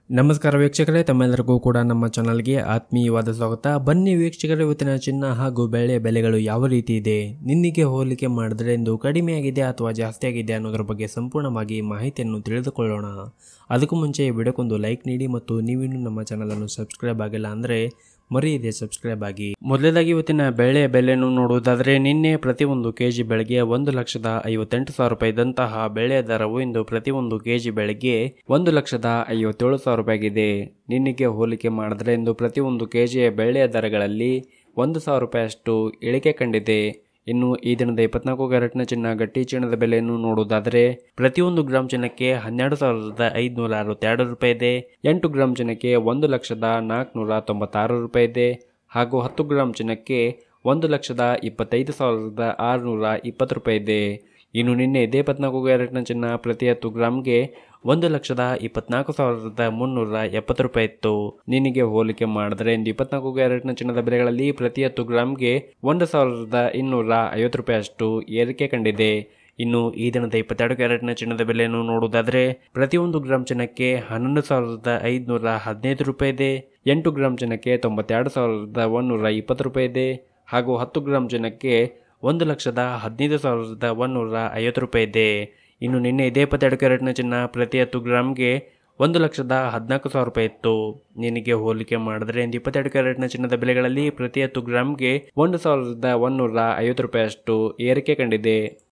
ನಮಸ್ಕಾರ ವೀಕ್ಷಕರೇ, ತಮ್ಮೆಲ್ಲರಿಗೂ ಕೂಡ ನಮ್ಮ ಚಾನಲ್ಗೆ ಆತ್ಮೀಯವಾದ ಸ್ವಾಗತ. ಬನ್ನಿ ವೀಕ್ಷಕರೇ, ಇವತ್ತಿನ ಚಿನ್ನ ಹಾಗೂ ಬೆಳ್ಳಿಯ ಬೆಲೆಗಳು ಯಾವ ರೀತಿ ಇದೆ, ನಿನ್ನೆಗೆ ಹೋಲಿಕೆ ಮಾಡಿದ್ರೆ ಇಂದು ಕಡಿಮೆ ಆಗಿದೆ ಅಥವಾ ಜಾಸ್ತಿ ಆಗಿದೆ ಅನ್ನೋದ್ರ ಬಗ್ಗೆ ಸಂಪೂರ್ಣವಾಗಿ ಮಾಹಿತಿಯನ್ನು ತಿಳಿದುಕೊಳ್ಳೋಣ. ಅದಕ್ಕೂ ಮುಂಚೆ ವಿಡಿಯೋಕ್ಕೊಂದು ಲೈಕ್ ನೀಡಿ ಮತ್ತು ನೀವಿನ್ನೂ ನಮ್ಮ ಚಾನಲನ್ನು ಸಬ್ಸ್ಕ್ರೈಬ್ ಆಗಿಲ್ಲ ಅಂದರೆ ಮರೆಯದೆ ಸಬ್ಸ್ಕ್ರೈಬ್ ಆಗಿ. ಮೊದಲನೇದಾಗಿ ಇವತ್ತಿನ ಬೆಳೆಯ ಬೆಲೆಯನ್ನು ನೋಡುವುದಾದರೆ, ನಿನ್ನೆ ಪ್ರತಿಯೊಂದು ಕೆಜಿ ಬೆಳೆಗೆ 1,58,000 ರೂಪಾಯಿ ಇದ್ದಂತಹ ಬೆಳೆಯ ದರವು ಇಂದು ಪ್ರತಿಯೊಂದು ಕೆಜಿ ಬೆಳೆಗೆ 1,57,000 ರೂಪಾಯಿ ಆಗಿದೆ. ನಿನ್ನೆಗೆ ಹೋಲಿಕೆ ಮಾಡಿದ್ರೆ ಇಂದು ಪ್ರತಿಯೊಂದು ಕೆಜಿಯ ಬೆಳೆಯ ದರಗಳಲ್ಲಿ 1,000 ರೂಪಾಯಿಯಷ್ಟು ಇಳಿಕೆ ಕಂಡಿದೆ. ಇನ್ನು ಈ ದಿನದ 24 ಕ್ಯಾರೆಟ್ನ ಚಿನ್ನ ಗಟ್ಟಿ ಚಿನ್ನದ ಬೆಲೆಯನ್ನು ನೋಡುವುದಾದರೆ, ಪ್ರತಿಯೊಂದು ಗ್ರಾಮ್ ಚಿನ್ನಕ್ಕೆ 12,562 ರೂಪಾಯಿ ಇದೆ. 8 ಗ್ರಾಮ್ ಚಿನ್ನಕ್ಕೆ 1,04,96 ರೂಪಾಯಿ ಇದೆ. ಹಾಗೂ 10 ಗ್ರಾಮ್ ಚಿನ್ನಕ್ಕೆ 1,25,620 ರೂಪಾಯಿ ಇದೆ. ಇನ್ನು ನಿನ್ನೆ ಇದೇ 24 ಕ್ಯಾರೆಟ್ನ ಚಿನ್ನ ಪ್ರತಿ 10 ಗ್ರಾಮ್ಗೆ 1,24,370 ರೂಪಾಯಿ ಇತ್ತು. ನಿನ್ನೆಗೆ ಹೋಲಿಕೆ ಮಾಡಿದ್ರೆ ಇಂದು 24 ಕ್ಯಾರೆಟ್ನ ಚಿನ್ನದ ಬೆಲೆಗಳಲ್ಲಿ ಪ್ರತಿ 10 ಗ್ರಾಮ್ಗೆ 1,250 ರೂಪಾಯಿಯಷ್ಟು ಏರಿಕೆ ಕಂಡಿದೆ. ಇನ್ನು ಈ ದಿನದ 22 ಕ್ಯಾರೆಟ್ನ ಚಿನ್ನದ ಬೆಲೆಯನ್ನು ನೋಡುವುದಾದರೆ, ಪ್ರತಿಯೊಂದು ಗ್ರಾಮ್ ಚಿನ್ನಕ್ಕೆ 11,515 ರೂಪಾಯಿ ಇದೆ. 8 ಗ್ರಾಮ್ ಚಿನ್ನಕ್ಕೆ 92,120 ರೂಪಾಯಿ ಇದೆ. ಹಾಗೂ 10 ಗ್ರಾಮ್ ಚಿನ್ನಕ್ಕೆ 1,15,150 ರೂಪಾಯಿ ಇದೆ. ಇನ್ನು ನಿನ್ನೆ ಇದೇ 22 ಕ್ಯಾರೆಟ್ನ ಚಿನ್ನ ಪ್ರತಿ 10 ಗ್ರಾಮ್ಗೆ 1,14,000 ರೂಪಾಯಿ ಇತ್ತು. ನಿನ್ನೆಗೆ ಹೋಲಿಕೆ ಮಾಡಿದ್ರೆ ಇಂದು 22 ಕ್ಯಾರೆಟ್ನ ಚಿನ್ನದ ಬೆಲೆಗಳಲ್ಲಿ ಪ್ರತಿ 10 ಗ್ರಾಮ್ಗೆ 1,150 ರೂಪಾಯಿಯಷ್ಟು ಏರಿಕೆ ಕಂಡಿದೆ.